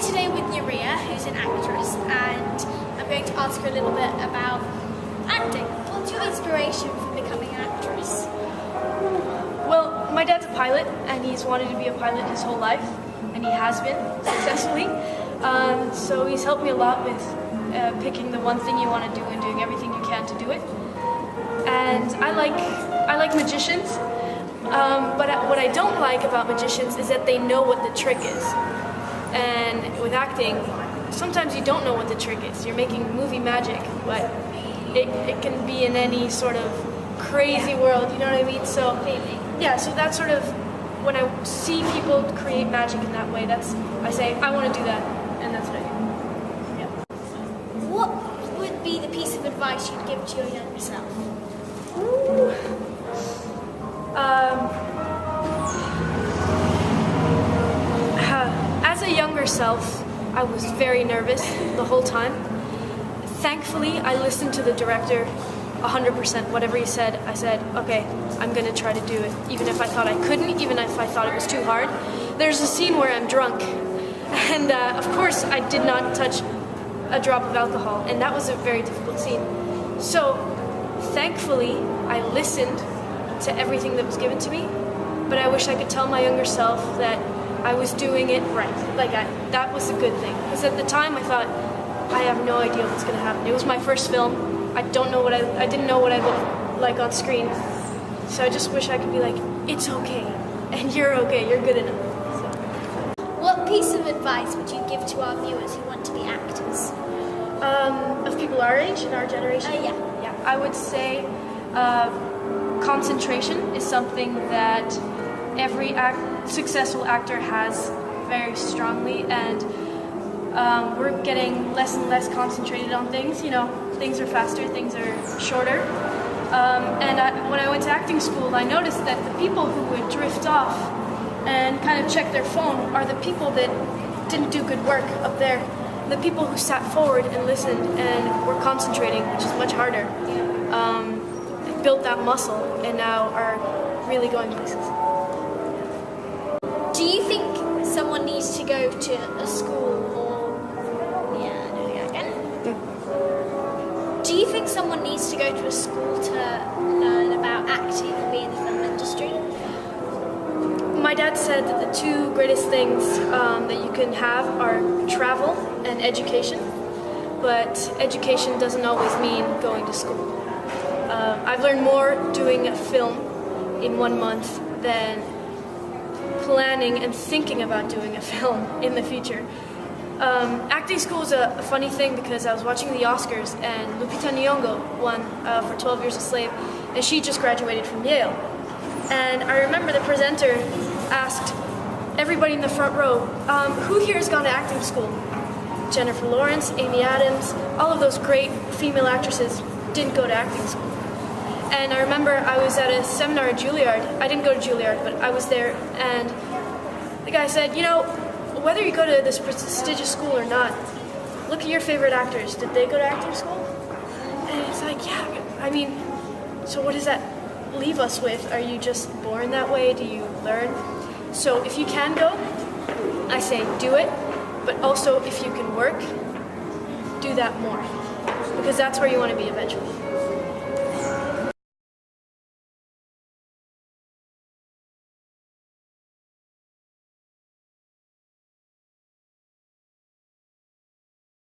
today with Nerea, who's an actress, and I'm going to ask her a little bit about acting. What's your inspiration for becoming an actress? Well, my dad's a pilot, and he's wanted to be a pilot his whole life, and he has been, successfully. So he's helped me a lot with picking the one thing you want to do and doing everything you can to do it. And I like magicians, but what I don't like about magicians is that they know what the trick is. And with acting, sometimes you don't know what the trick is. You're making movie magic, but it can be in any sort of crazy world, you know what I mean? So yeah, so that's sort of, when I see people create magic in that way, I say, I want to do that, and that's what I do. Yeah. What would be the piece of advice you'd give to your younger self? As a younger self, I was very nervous the whole time. Thankfully, I listened to the director 100%. Whatever he said, I said, okay, I'm going to try to do it, even if I thought I couldn't, even if I thought it was too hard. There's a scene where I'm drunk, and of course I did not touch a drop of alcohol, and that was a very difficult scene. So, thankfully, I listened to everything that was given to me, but I wish I could tell my younger self that I was doing it right. That was a good thing. Because at the time I thought, I have no idea what's going to happen. It was my first film. I didn't know what I looked like on screen. So I just wish I could be like, it's okay, and you're okay, you're good enough. So. What piece of advice would you give to our viewers who want to be actors? Of people our age, in our generation? Yeah. I would say concentration is something that every successful actor has very strongly, and we're getting less and less concentrated on things. You know, things are faster, things are shorter. When I went to acting school, I noticed that the people who would drift off and kind of check their phone are the people that didn't do good work up there. The people who sat forward and listened and were concentrating, which is much harder, built that muscle and now are really going places. Do you think someone needs to go to a school Do you think someone needs to go to a school to learn about acting or be in the film industry? My dad said that the two greatest things that you can have are travel and education, but education doesn't always mean going to school. I've learned more doing a film in 1 month than planning and thinking about doing a film in the future. Acting school is a funny thing because I was watching the Oscars and Lupita Nyong'o won for 12 Years a Slave, and she just graduated from Yale. And I remember the presenter asked everybody in the front row, who here has gone to acting school? Jennifer Lawrence, Amy Adams, all of those great female actresses didn't go to acting school. And I remember I was at a seminar at Juilliard. I didn't go to Juilliard, but I was there, and the guy said, you know, whether you go to this prestigious school or not, look at your favorite actors. Did they go to acting school? And it's like, yeah, I mean, so what does that leave us with? Are you just born that way? Do you learn? So if you can go, I say do it, but also if you can work, do that more, because that's where you want to be eventually.